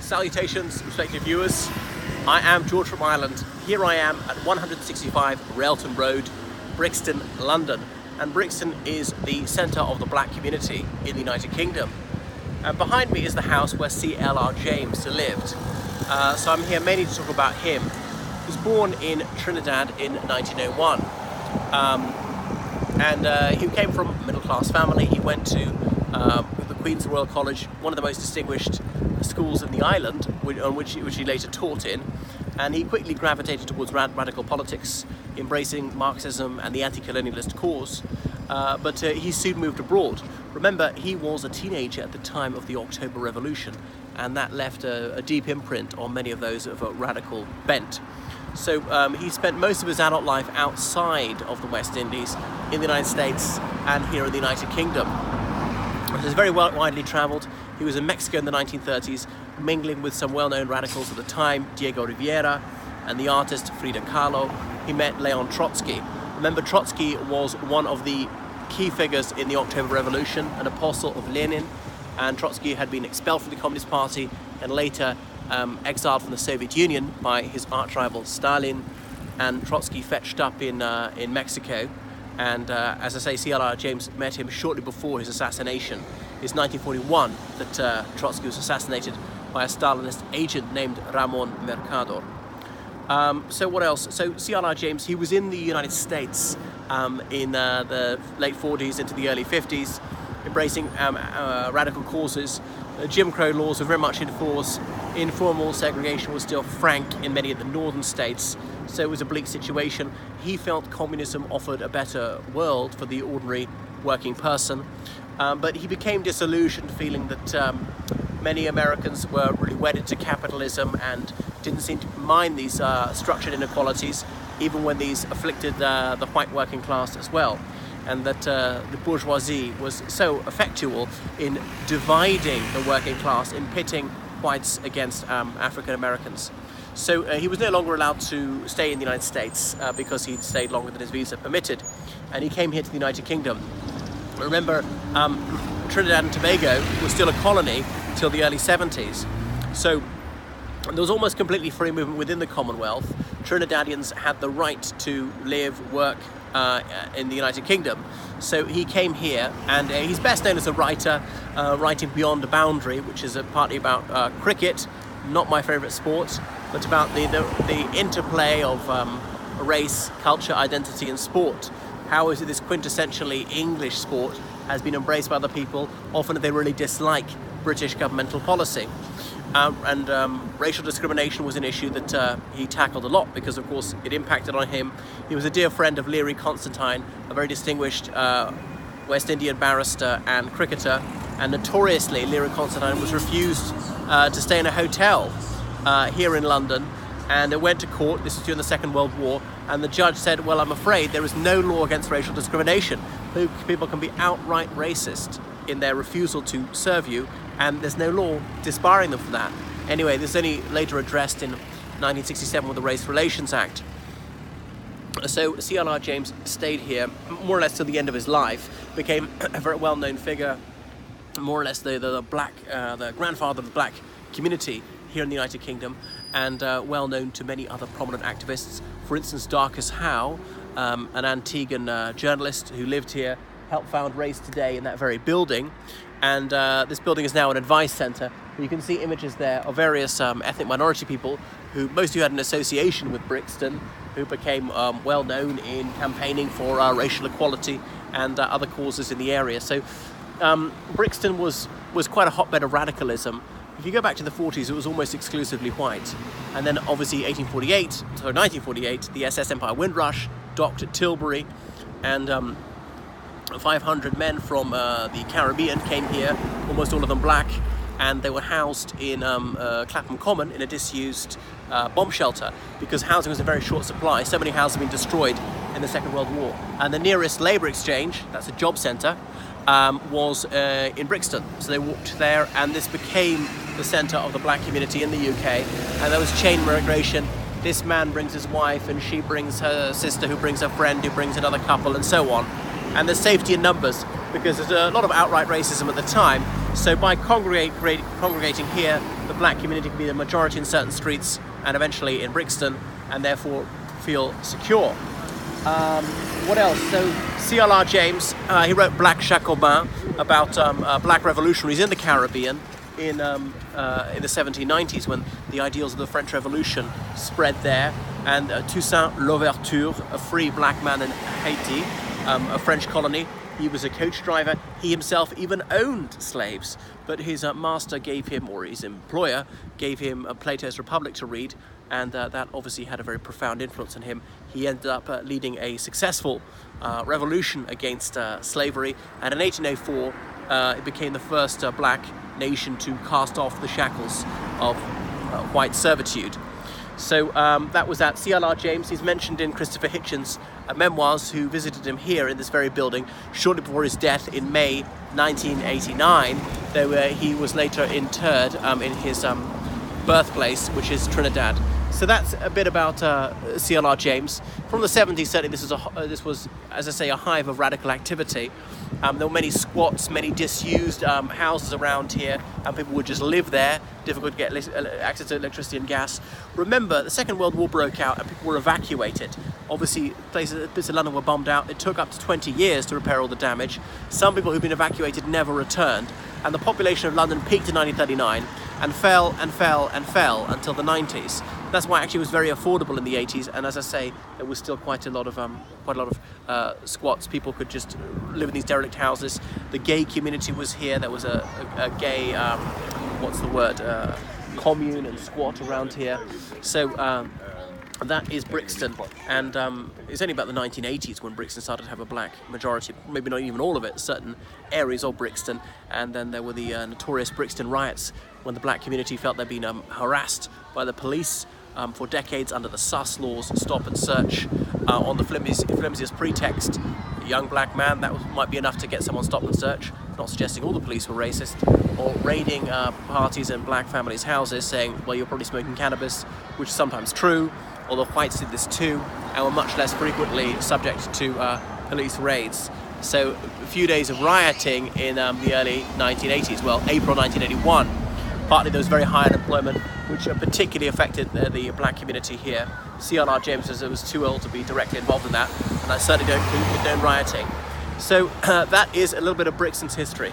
Salutations, respected viewers. I am George from Ireland. Here I am at 165 Railton Road, Brixton, London. And Brixton is the centre of the black community in the United Kingdom. And behind me is the house where C.L.R. James lived. So I'm here mainly to talk about him. He was born in Trinidad in 1901. He came from a middle-class family. He went to the Queen's Royal College, one of the most distinguished schools in the island, on which he later taught in. And he quickly gravitated towards radical politics, embracing Marxism and the anti-colonialist cause. But he soon moved abroad. Remember, he was a teenager at the time of the October Revolution, and that left a deep imprint on many of those of a radical bent. So he spent most of his adult life outside of the West Indies, in the United States and here in the United Kingdom. He was very widely travelled. He was in Mexico in the 1930s, mingling with some well-known radicals at the time, Diego Rivera and the artist Frida Kahlo. He met Leon Trotsky. Remember, Trotsky was one of the key figures in the October Revolution, an apostle of Lenin, and Trotsky had been expelled from the Communist Party and later exiled from the Soviet Union by his arch-rival Stalin, and Trotsky fetched up in Mexico. And as I say, C.L.R. James met him shortly before his assassination. It's 1941 that Trotsky was assassinated by a Stalinist agent named Ramon Mercader. So what else? So C.L.R. James, he was in the United States in the late 40s into the early 50s, embracing radical causes. Jim Crow laws were very much in force. Informal segregation was still frank in many of the northern states, so it was a bleak situation. He felt communism offered a better world for the ordinary working person, but he became disillusioned, feeling that many Americans were really wedded to capitalism and didn't seem to mind these structured inequalities, even when these afflicted the white working class as well. And that the bourgeoisie was so effectual in dividing the working class, in pitting whites against African Americans. So he was no longer allowed to stay in the United States because he'd stayed longer than his visa permitted, and he came here to the United Kingdom. Remember, Trinidad and Tobago was still a colony till the early 70s, so there was almost completely free movement within the Commonwealth. Trinidadians had the right to live, work in the United Kingdom. So he came here, and he's best known as a writer, writing Beyond a Boundary, which is partly about cricket, not my favourite sport, but about the interplay of race, culture, identity and sport. How is it this quintessentially English sport has been embraced by other people, often they really dislike British governmental policy. Racial discrimination was an issue that he tackled a lot because, of course, it impacted on him. He was a dear friend of Leary Constantine, a very distinguished West Indian barrister and cricketer, and notoriously Leary Constantine was refused to stay in a hotel here in London, and it went to court. This was during the Second World War, and the judge said, well, I'm afraid there is no law against racial discrimination. People can be outright racist in their refusal to serve you, and there's no law disbarring them from that. Anyway, this is only later addressed in 1967 with the Race Relations Act. So C.L.R. James stayed here more or less till the end of his life, became a very well-known figure, more or less the grandfather of the black community here in the United Kingdom, and well known to many other prominent activists. For instance, Darcus Howe, an Antiguan journalist who lived here, helped found Race Today in that very building. And this building is now an advice centre. You can see images there of various ethnic minority people most of who had an association with Brixton, who became well known in campaigning for racial equality and other causes in the area. So Brixton was quite a hotbed of radicalism. If you go back to the 40s, it was almost exclusively white. And then obviously 1948, the SS Empire Windrush docked at Tilbury, and 500 men from the Caribbean came here, almost all of them black, and they were housed in Clapham Common in a disused bomb shelter because housing was in very short supply. So many houses had been destroyed in the Second World War. And the nearest labour exchange, that's a job centre, was in Brixton. So they walked there, and this became the centre of the black community in the UK. And there was chain migration. This man brings his wife, and she brings her sister, who brings her friend, who brings another couple, and so on. And there's safety in numbers because there's a lot of outright racism at the time, So by congregating here, the black community can be the majority in certain streets and eventually in Brixton, and therefore feel secure. What else? So C.L.R. James, he wrote Black Jacobin about black revolutionaries in the Caribbean in the 1790s, when the ideals of the French Revolution spread there, and Toussaint Louverture, a free black man in Haiti, a French colony. He was a coach driver. He himself even owned slaves, but his master gave him, or his employer gave him, Plato's Republic to read, and that obviously had a very profound influence on him. He ended up leading a successful revolution against slavery, and in 1804 it became the first black nation to cast off the shackles of white servitude. So that was that. C.L.R. James, he's mentioned in Christopher Hitchens' memoirs, who visited him here in this very building shortly before his death in May 1989, though he was later interred in his birthplace, which is Trinidad. So that's a bit about C.L.R. James. From the 70s, certainly this was, as I say, a hive of radical activity. There were many squats, many disused houses around here, and people would just live there. Difficult to get access to electricity and gas. Remember, the Second World War broke out and people were evacuated. Obviously, bits of London were bombed out. It took up to 20 years to repair all the damage. Some people who'd been evacuated never returned, and the population of London peaked in 1939 and fell and fell and fell until the 90s. That's why actually it was very affordable in the 80s, and as I say, there was still quite a lot of squats. People could just live in these derelict houses. The gay community was here. There was a gay, commune and squat around here. So that is Brixton, and it's only about the 1980s when Brixton started to have a black majority, maybe not even all of it, certain areas of Brixton. And then there were the notorious Brixton riots, when the black community felt they'd been harassed by the police for decades under the sus laws, stop and search, on the flimsiest pretext. A young black man, that might be enough to get someone stop and search. Not suggesting all the police were racist, or raiding parties and black families' houses, saying, well, you're probably smoking cannabis, which is sometimes true, although whites did this too, and were much less frequently subject to police raids. So a few days of rioting in the early 1980s, well, April 1981, partly there was very high unemployment, which particularly affected the black community here. C.L.R. James says it was too old to be directly involved in that, and I certainly don't condone rioting. So that is a little bit of Brixton's history.